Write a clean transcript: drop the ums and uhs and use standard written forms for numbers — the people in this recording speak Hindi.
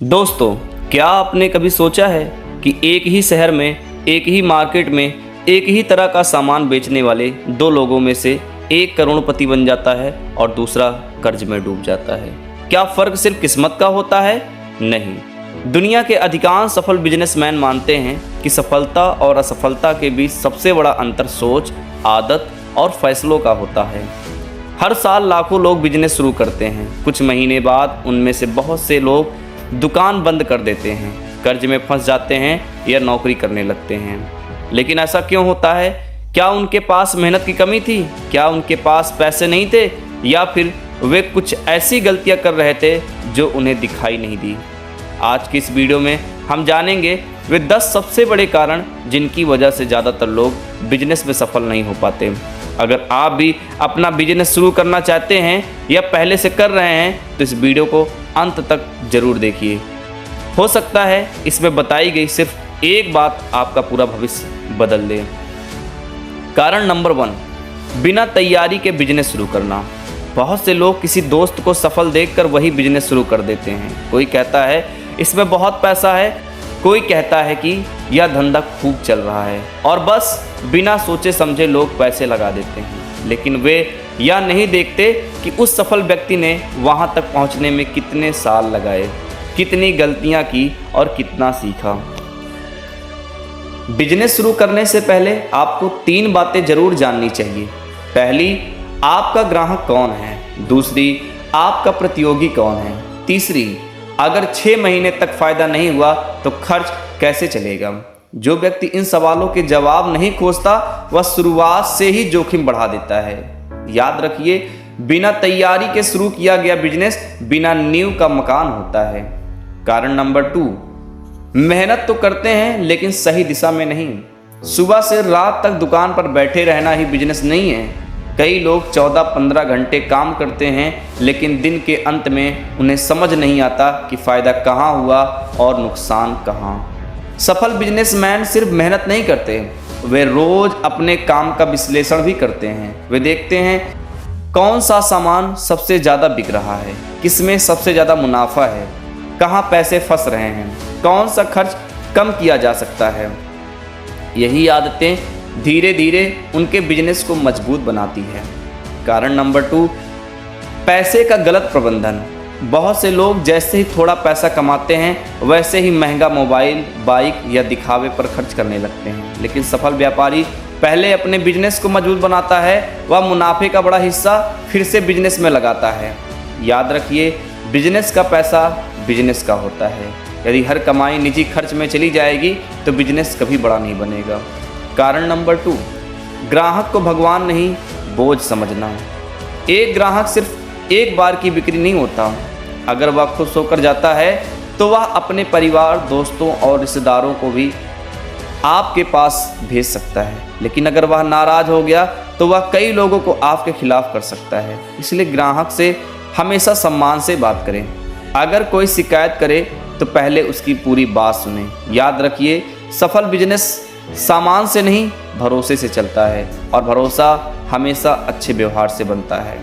दोस्तों, क्या आपने कभी सोचा है कि एक ही शहर में, एक ही मार्केट में, एक ही तरह का सामान बेचने वाले दो लोगों में से एक करोड़पति बन जाता है और दूसरा कर्ज में डूब जाता है। क्या फ़र्क सिर्फ किस्मत का होता है? नहीं। दुनिया के अधिकांश सफल बिजनेसमैन मानते हैं कि सफलता और असफलता के बीच सबसे बड़ा अंतर सोच, आदत और फैसलों का होता है। हर साल लाखों लोग बिजनेस शुरू करते हैं। कुछ महीने बाद उनमें से बहुत से लोग दुकान बंद कर देते हैं, कर्ज में फंस जाते हैं या नौकरी करने लगते हैं। लेकिन ऐसा क्यों होता है? क्या उनके पास मेहनत की कमी थी? क्या उनके पास पैसे नहीं थे? या फिर वे कुछ ऐसी गलतियां कर रहे थे जो उन्हें दिखाई नहीं दी? आज की इस वीडियो में हम जानेंगे वे 10 सबसे बड़े कारण जिनकी वजह से ज़्यादातर लोग बिजनेस में सफल नहीं हो पाते। अगर आप भी अपना बिजनेस शुरू करना चाहते हैं या पहले से कर रहे हैं तो इस वीडियो को अंत तक जरूर देखिए। हो सकता है इसमें बताई गई सिर्फ एक बात आपका पूरा भविष्य बदल दे। कारण नंबर 1, बिना तैयारी के बिजनेस शुरू करना। बहुत से लोग किसी दोस्त को सफल देखकर वही बिजनेस शुरू कर देते हैं। कोई कहता है इसमें बहुत पैसा है, कोई कहता है कि यह धंधा खूब चल रहा है, और बस बिना सोचे समझे लोग पैसे लगा देते हैं। लेकिन वे यह नहीं देखते कि उस सफल व्यक्ति ने वहां तक पहुंचने में कितने साल लगाए, कितनी गलतियां की और कितना सीखा। बिजनेस शुरू करने से पहले आपको 3 बातें जरूर जाननी चाहिए। पहली, आपका ग्राहक कौन है। दूसरी, आपका प्रतियोगी कौन है। तीसरी, अगर 6 महीने तक फायदा नहीं हुआ तो खर्च कैसे चलेगा। जो व्यक्ति इन सवालों के जवाब नहीं खोजता वह शुरुआत से ही जोखिम बढ़ा देता है। याद रखिए, बिना तैयारी के शुरू किया गया बिजनेस बिना नींव का मकान होता है। कारण नंबर 2, मेहनत तो करते हैं लेकिन सही दिशा में नहीं। सुबह से रात तक दुकान पर बैठे रहना ही बिजनेस नहीं है। कई लोग 14-15 घंटे काम करते हैं लेकिन दिन के अंत में उन्हें समझ नहीं आता कि फ़ायदा कहाँ हुआ और नुकसान कहाँ। सफल बिजनेसमैन सिर्फ मेहनत नहीं करते, वे रोज़ अपने काम का विश्लेषण भी करते हैं। वे देखते हैं कौन सा सामान सबसे ज़्यादा बिक रहा है, किसमें सबसे ज़्यादा मुनाफा है, कहाँ पैसे फंस रहे हैं, कौन सा खर्च कम किया जा सकता है। यही आदतें धीरे धीरे उनके बिजनेस को मजबूत बनाती है। कारण नंबर 2, पैसे का गलत प्रबंधन। बहुत से लोग जैसे ही थोड़ा पैसा कमाते हैं वैसे ही महंगा मोबाइल, बाइक या दिखावे पर खर्च करने लगते हैं। लेकिन सफल व्यापारी पहले अपने बिजनेस को मजबूत बनाता है, वह मुनाफे का बड़ा हिस्सा फिर से बिजनेस में लगाता है। याद रखिए, बिजनेस का पैसा बिजनेस का होता है। यदि हर कमाई निजी खर्च में चली जाएगी तो बिजनेस कभी बड़ा नहीं बनेगा। कारण नंबर 2, ग्राहक को भगवान नहीं बोझ समझना। एक ग्राहक सिर्फ एक बार की बिक्री नहीं होता। अगर वह खुश होकर जाता है तो वह अपने परिवार, दोस्तों और रिश्तेदारों को भी आपके पास भेज सकता है। लेकिन अगर वह नाराज़ हो गया तो वह कई लोगों को आपके खिलाफ कर सकता है। इसलिए ग्राहक से हमेशा सम्मान से बात करें। अगर कोई शिकायत करे तो पहले उसकी पूरी बात सुनें। याद रखिए, सफल बिजनेस सामान से नहीं भरोसे से चलता है, और भरोसा हमेशा अच्छे व्यवहार से बनता है।